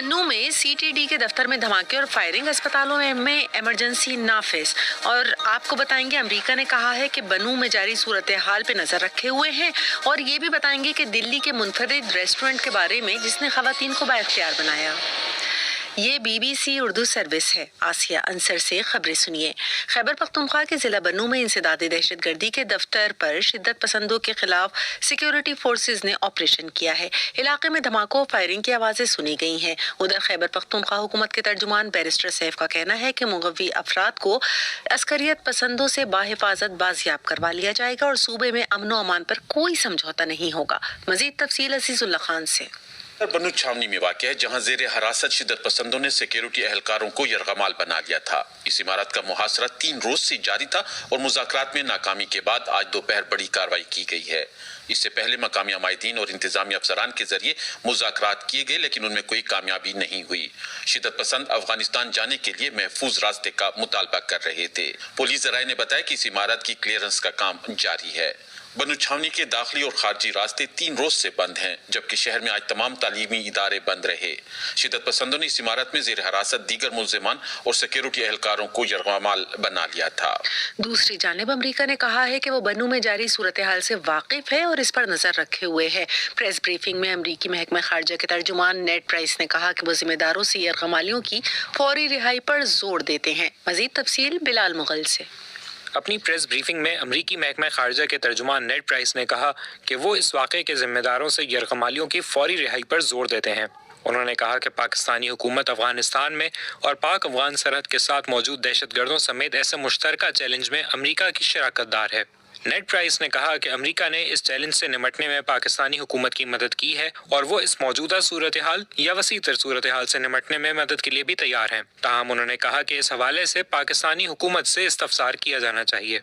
बन्नू में CTD के दफ्तर में धमाके और फायरिंग, अस्पतालों में इमरजेंसी नाफिज। और आपको बताएंगे अमेरिका ने कहा है कि बन्नू में जारी सूरत हाल पे नजर रखे हुए हैं, और ये भी बताएंगे कि दिल्ली के मुनफरिद रेस्टोरेंट के बारे में जिसने खवातीन को बाइख्तियार बनाया। ये BBC उर्दू सर्विस है। आसिया अंसर से खबरें सुनिए। खैबर पख्तूनख्वा के जिला बन्नू में इंसदादी दहशतगर्दी के दफ्तर पर शिद्दत पसंदों के खिलाफ सिक्योरिटी फोर्सेज ने ऑपरेशन किया है। इलाके में धमाकों और फायरिंग की आवाजें सुनी गई हैं। उधर खैबर पख्तूनख्वा हुकूमत के तर्जुमान बैरिस्टर सैफ का कहना है कि मुगव्वी अफराद को अस्करियत पसंदों से बाहिफाजत बाजियाब करवा लिया जाएगा और सूबे में अमन व अमान पर कोई समझौता नहीं होगा। मजीद तफसील अजीजुल्लाह खान से। बन्नू छावनी में वाक़ है, जहां जेर हरासत शिद्दत पसंदों ने सिक्योरिटी एहलकारों को यरगमाल बना लिया था। इस इमारत का मुहासरा 3 रोज से जारी था और मुज़ाकरात में नाकामी के बाद आज दोपहर बड़ी कार्रवाई की गई है। इससे पहले मकामी अमायदीन और इंतजामी अफसरान के जरिए मुज़ाकरात किए गए, लेकिन उनमें कोई कामयाबी नहीं हुई। शिद्दत पसंद अफगानिस्तान जाने के लिए महफूज रास्ते का मुतालबा कर रहे थे। पुलिस ज़राए ने बताया कि इस इमारत की क्लियरेंस का काम जारी है। बन्नू छावनी के दाखिली और खारजी रास्ते 3 रोज से बंद हैं, जबकि शहर में आज तमाम तालीमी इदारे बंद रहे। शिद्दत पसंदों ने इस इमारत में जेर हिरासत दीगर मुल्जिमान और सिक्योरिटी एहलकारों को यरगमाल बना लिया था। दूसरी जानिब अमेरिका ने कहा है कि वो बन्नू में जारी सूरत हाल से वाकिफ है और इस पर नजर रखे हुए है। प्रेस ब्रीफिंग में अमरीकी महकमा खारजा के तर्जुमान नेड प्राइस ने कहा कि वो जिम्मेदारों से यरगमालियों की फौरी रिहाई पर जोर देते हैं। मजीद तफसील बिलाल मुगल से। अपनी प्रेस ब्रीफिंग में अमरीकी महकमा खारजा के तर्जुमान नेड प्राइस ने कहा कि वो इस वाक़े के जिम्मेदारों से यरगमालियों की फौरी रिहाई पर जोर देते हैं। उन्होंने कहा कि पाकिस्तानी हुकूमत अफगानिस्तान में और पाक अफगान सरहद के साथ मौजूद दहशतगर्दों समेत ऐसे मुश्तरका चैलेंज में अमरीका की शराकतदार है। नेड प्राइस ने कहा कि अमेरिका ने इस चैलेंज से निमटने में पाकिस्तानी हुकूमत की मदद की है और वो इस मौजूदा सूरत हाल या वसीतर सूरत हाल से निमटने में मदद के लिए भी तैयार हैं। ताहम उन्होंने कहा कि इस हवाले से पाकिस्तानी हुकूमत से इस्तफसार किया जाना चाहिए।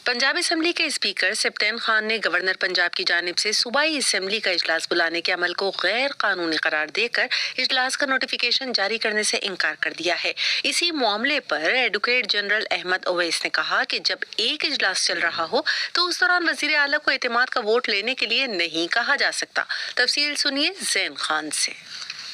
पंजाब असम्बली के स्पीकर सिप्टेन खान ने गवर्नर पंजाब की जानिब से सूबाई असम्बली का इजलास बुलाने के अमल को गैर कानूनी करार देकर इजलास का नोटिफिकेशन जारी करने से इनकार कर दिया है। इसी मामले पर एडवोकेट जनरल अहमद ओवैस ने कहा कि जब एक इजलास चल रहा हो तो उस दौरान वजीर आला को एतमाद का वोट लेने के लिए नहीं कहा जा सकता। तफसील सुनिए जैन खान से।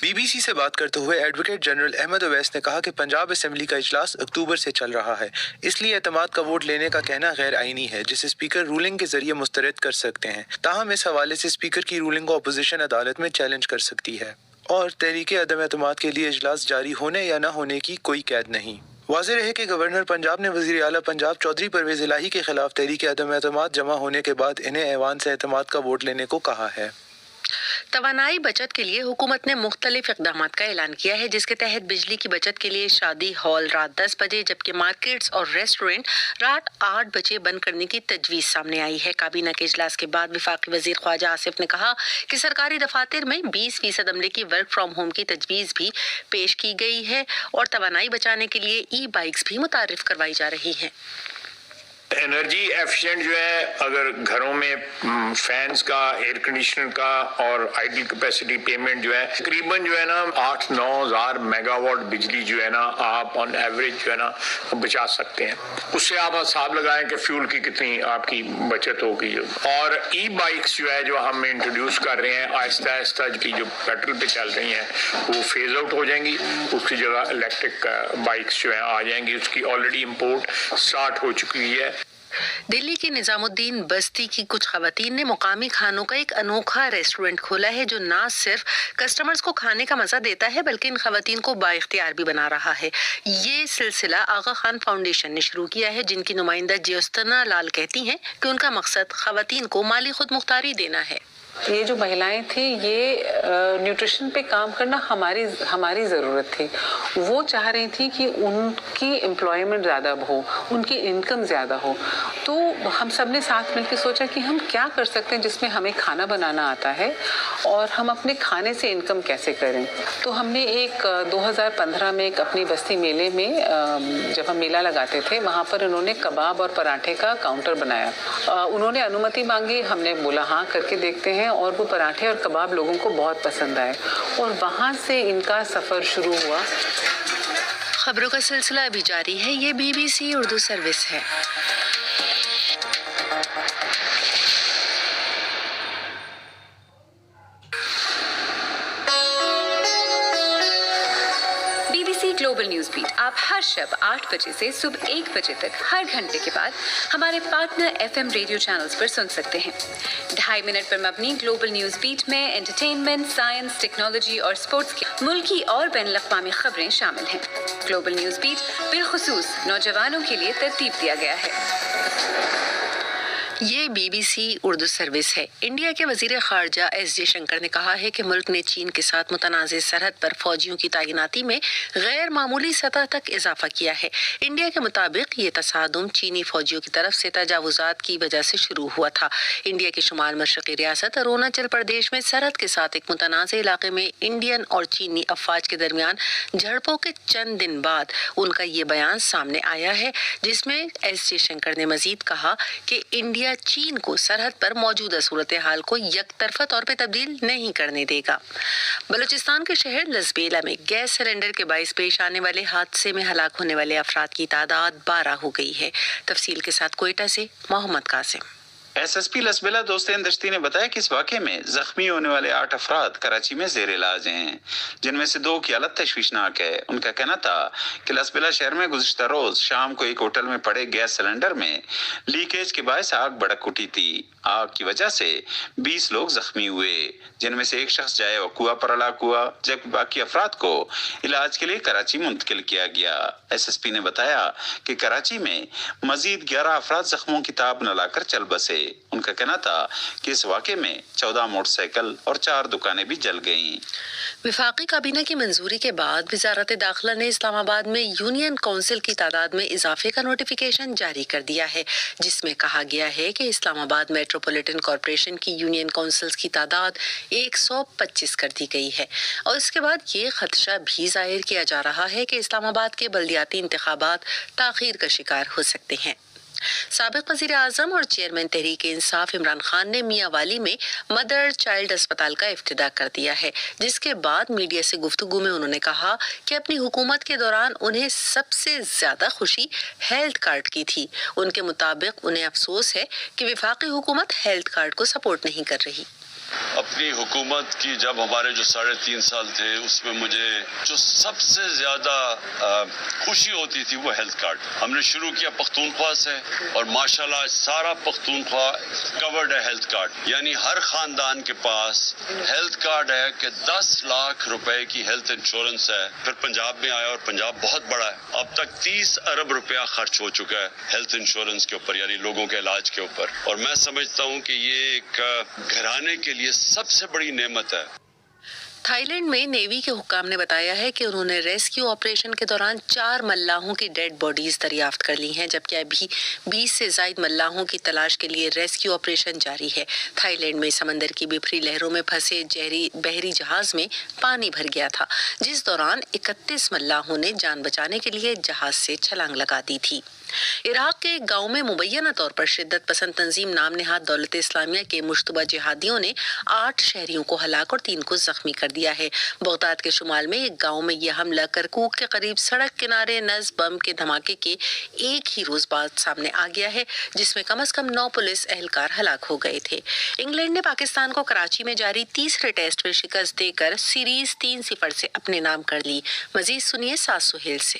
BBC से बात करते हुए एडवोकेट जनरल अहमद ओवैस ने कहा कि पंजाब असम्बली का इजलास अक्टूबर से चल रहा है, इसलिए एतमाद का वोट लेने का कहना गैर आईनी है, जिसे स्पीकर रूलिंग के जरिए मुस्तरद कर सकते हैं। ताहम इस हवाले से स्पीकर की रूलिंग को अपोजिशन अदालत में चैलेंज कर सकती है और तहरीक अदम एतमाद के लिए इजलास जारी होने या न होने की कोई कैद नहीं। वाज़ेह रहे कि गवर्नर पंजाब ने वज़ीर आला पंजाब चौधरी परवेज़ इलाही के खिलाफ तहरीक अदम एतमाद जमा होने के बाद इन्हें ऐवान से एतमाद का वोट लेने को कहा है। तवानाई बचत के लिए हुकूमत ने मुख्तलिफ इक़दामात का ऐलान किया है, जिसके तहत बिजली की बचत के लिए शादी हॉल रात 10 बजे जबकि मार्केट्स और रेस्टोरेंट रात 8 बजे बंद करने की तजवीज़ सामने आई है। काबीना के इजलास के बाद वफाकी वज़ीर ख्वाजा आसिफ ने कहा कि सरकारी दफातर में 20% अमले की वर्क फ्राम होम की तजवीज़ भी पेश की गई है और तवानाई बचाने के लिए ई-बाइक्स भी मुतारिफ करवाई जा रही हैं। एनर्जी एफिशिएंट जो है, अगर घरों में फैंस का, एयर कंडीशनर का और आइडल कैपेसिटी पेमेंट जो है तकरीबन जो है ना 8-9 हज़ार मेगावाट बिजली जो है ना आप ऑन एवरेज जो है ना बचा सकते हैं। उससे आप हिसाब लगाएं कि फ्यूल की कितनी आपकी बचत होगी। और ई बाइक्स जो है जो हम इंट्रोड्यूस कर रहे हैं आहिस्ता आहिस्ता, की जो पेट्रोल पे चल रही हैं वो फेज आउट हो जाएंगी, उसकी जगह इलेक्ट्रिक बाइक्स जो है आ जाएंगी। उसकी ऑलरेडी इम्पोर्ट स्टार्ट हो चुकी है। दिल्ली की निजामुद्दीन बस्ती की कुछ खवातीन ने मुकामी खानों का एक अनोखा रेस्टोरेंट खोला है, जो न सिर्फ कस्टमर्स को खाने का मजा देता है बल्कि इन खवातीन को बाइख्तियार भी बना रहा है। ये सिलसिला आगा खान फाउंडेशन ने शुरू किया है, जिनकी नुमाइंदा जियोस्तना लाल कहती हैं कि उनका मकसद खवातीन को माली खुद मुख्तारी देना है। ये जो महिलाएं थी ये न्यूट्रिशन पे काम करना हमारी ज़रूरत थी। वो चाह रही थी कि उनकी एम्प्लॉयमेंट ज़्यादा हो, उनकी इनकम ज़्यादा हो। तो हम सब ने साथ मिलकर सोचा कि हम क्या कर सकते हैं जिसमें हमें खाना बनाना आता है और हम अपने खाने से इनकम कैसे करें। तो हमने एक 2015 में एक अपनी बस्ती मेले में जब हम मेला लगाते थे वहाँ पर उन्होंने कबाब और पराठे का काउंटर बनाया। उन्होंने अनुमति मांगी, हमने बोला हाँ करके देखते हैं और वो पराठे और कबाब लोगों को बहुत पसंद आए और वहाँ से इनका सफ़र शुरू हुआ। खबरों का सिलसिला अभी जारी है। ये BBC उर्दू सर्विस है। BBC گلوبل نیوز بیٹ آپ ہر شب 8 بجے سے صبح 1 بجے تک ہر گھنٹے کے بعد ہمارے پارٹنر FM ریڈیو چینلز پر سن سکتے ہیں. 2.5 منٹ پر مبنی گلوبل نیوز بیٹ میں انٹرٹینمنٹ، سائنس، ٹیکنالوجی اور سپورٹس کی ملکی اور بین الاقوامی خبریں شامل ہیں. گلوبل نیوز بیٹ بالخصوص نوجوانوں کے لیے ترتیب دیا گیا ہے. یہ BBC اردو سروس ہے. انڈیا کے وزیر خارجہ ایس جے شنکر نے کہا ہے کہ ملک نے چین کے ساتھ متنازع سرحد پر فوجیوں کی تعیناتی میں غیر معمولی سطح تک اضافہ کیا ہے. انڈیا کے مطابق یہ تصادم چینی فوجیوں کی طرف سے تجاوزات کی وجہ سے شروع ہوا تھا. انڈیا کے شمال مشرقی ریاست اروناچل پردیش میں سرحد کے ساتھ ایک متنازع علاقے میں انڈین اور چینی افواج کے درمیان جھڑپوں کے چند دن بعد ان کا یہ بیان سامنے آیا ہے، جس میں ایس جے شنکر نے مزید کہا کہ انڈیا چین کو سرحد پر موجودہ صورتحال کو یک طرفہ طور پہ تبدیل نہیں کرنے دے گا. بلوچستان کے شہر لسبیلا میں گیس سلنڈر کے باعث پیش آنے والے حادثے میں ہلاک ہونے والے افراد کی تعداد 12 ہو گئی ہے. تفصیل کے ساتھ کوئٹہ سے محمد قاسم. ایس ایس پی لسبیلا دوستین دشتی نے بتایا کہ اس واقعے میں زخمی ہونے والے 8 افراد کراچی میں زیر علاج ہیں، جن میں سے 2 کی حالت تشویشناک ہے. ان کا کہنا تھا کہ لسبیلا شہر میں گزشتہ روز شام کو ایک ہوٹل میں پڑے گیس سلنڈر میں لیکیج کے باعث آگ بھڑک اٹھی تھی. آگ کی وجہ سے 20 لوگ زخمی ہوئے، جن میں سے ایک شخص جائے وقوع پر ہلاک ہوا، جبکہ باقی افراد کو علاج کے لیے کراچی منتقل کیا گیا. ایس ایس پی نے بتایا کہ کراچی میں مزید 11 افراد زخموں کی تاب نہ لا کر چل بسے. ان کا کہنا تھا کہ اس واقعے میں 14 موٹر سائیکل اور 4 دکانیں بھی جل گئیں. وفاقی کابینہ کی منظوری کے بعد وزارت داخلہ نے اسلام آباد میں یونین کونسل کی تعداد میں اضافے کا نوٹیفیکیشن جاری کر دیا ہے، جس میں کہا گیا ہے کہ اسلام آباد میٹروپولیٹن کارپوریشن کی یونین کونسلز کی تعداد 125 کر دی گئی ہے. اور اس کے بعد یہ خدشہ بھی ظاہر کیا جا رہا ہے کہ اسلام آباد کے بلدیاتی انتخابات تاخیر کا شکار ہو سکتے ہیں. سابق وزیر اعظم اور چیئرمین تحریک انصاف عمران خان نے میاں والی میں مدر چائلڈ اسپتال کا افتتاح کر دیا ہے، جس کے بعد میڈیا سے گفتگو میں انہوں نے کہا کہ اپنی حکومت کے دوران انہیں سب سے زیادہ خوشی ہیلتھ کارڈ کی تھی. ان کے مطابق انہیں افسوس ہے کہ وفاقی حکومت ہیلتھ کارڈ کو سپورٹ نہیں کر رہی. اپنی حکومت کی جب ہمارے جو 3.5 سال تھے اس میں مجھے جو سب سے زیادہ خوشی ہوتی تھی وہ ہیلتھ کارڈ. ہم نے شروع کیا پختونخوا سے اور ماشاءاللہ سارا پختونخوا کورڈ ہے ہیلتھ کارڈ، یعنی ہر خاندان کے پاس ہیلتھ کارڈ ہے کہ 10 لاکھ روپے کی ہیلتھ انشورنس ہے. پھر پنجاب میں آیا اور پنجاب بہت بڑا ہے، اب تک 30 ارب روپیہ خرچ ہو چکا ہے ہیلتھ انشورنس کے اوپر، یعنی لوگوں کے علاج کے اوپر. اور میں سمجھتا ہوں کہ یہ ایک گھرانے کے لیے سب سے بڑی نعمت ہے. تھائی لینڈ میں نیوی کے حکام نے بتایا ہے کہ انہوں نے ریسکیو آپریشن کے دوران 4 ملاحوں کی ڈیڈ باڈیز دریافت کر لی ہیں، جبکہ ابھی 20 سے زائد ملاحوں کی تلاش کے لیے ریسکیو آپریشن جاری ہے. تھائی لینڈ میں سمندر کی بپھری لہروں میں پھنسے بحری جہاز میں پانی بھر گیا تھا، جس دوران 31 ملاحوں نے جان بچانے کے لیے جہاز سے چھلانگ لگا دی تھی. عراق کے ایک گاؤں میں مبینہ طور پر شدت پسند تنظیم نام نہاد دولت اسلامیہ کے مشتبہ جہادیوں نے 8 شہریوں کو ہلاک اور 3 کو زخمی کر دیا ہے. بغداد کے شمال میں ایک گاؤں میں یہ حملہ کرکوک کے قریب سڑک کنارے نصب بم کے دھماکے کے ایک ہی روز بعد سامنے آ گیا ہے، جس میں کم از کم 9 پولیس اہلکار ہلاک ہو گئے تھے. انگلینڈ نے پاکستان کو کراچی میں جاری تیسرے ٹیسٹ میں شکست دے کر سیریز 3-0 سے اپنے نام کر لی. مزید سنیے ساز سہیل سے.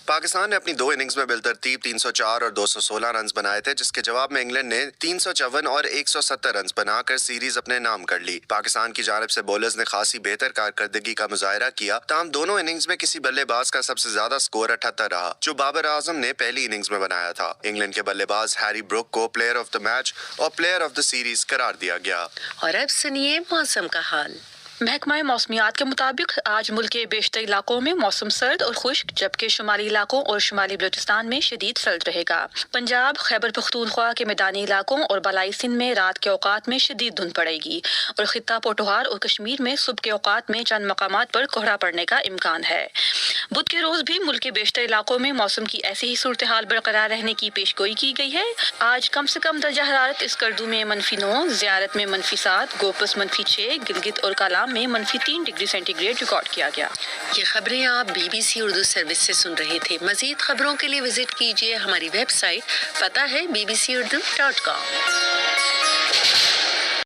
پاکستان نے اپنی 2 اننگز میں بالترتیب 304 اور 216 رنز بنائے تھے، جس کے جواب میں انگلینڈ نے 354 اور 170 رنز بنا کر سیریز اپنے نام کر لی. پاکستان کی جانب سے بولرز نے خاصی بہتر کارکردگی کا مظاہرہ کیا، تاہم دونوں اننگز میں کسی بلے باز کا سب سے زیادہ سکور 78 رہا، جو بابر اعظم نے پہلی اننگز میں بنایا تھا. انگلینڈ کے بلے باز ہیری بروک کو پلیئر آف دا میچ اور پلیئر آف دا سیریز قرار دیا گیا. اور اب سنیے موسم کا حال. محکمہ موسمیات کے مطابق آج ملک کے بیشتر علاقوں میں موسم سرد اور خشک، جبکہ شمالی علاقوں اور شمالی بلوچستان میں شدید سرد رہے گا. پنجاب، خیبر پختونخوا کے میدانی علاقوں اور بالائی سندھ میں رات کے اوقات میں شدید دھند پڑے گی اور خطہ پوٹوہار اور کشمیر میں صبح کے اوقات میں چند مقامات پر کوہرا پڑنے کا امکان ہے. بدھ کے روز بھی ملک کے بیشتر علاقوں میں موسم کی ایسی ہی صورتحال برقرار رہنے کی پیشگوئی کی گئی ہے. آج کم سے کم درجہ حرارت اسکردو میں -9، زیارت میں -7، گوپس -6، گلگت اور کالام میں -3 ڈگری سینٹی گریڈ ریکارڈ کیا گیا. یہ خبریں آپ BBC اردو سروس سے سن رہے تھے. مزید خبروں کے لیے وزٹ کیجیے ہماری ویب سائٹ، پتہ ہے bbcurdu.com.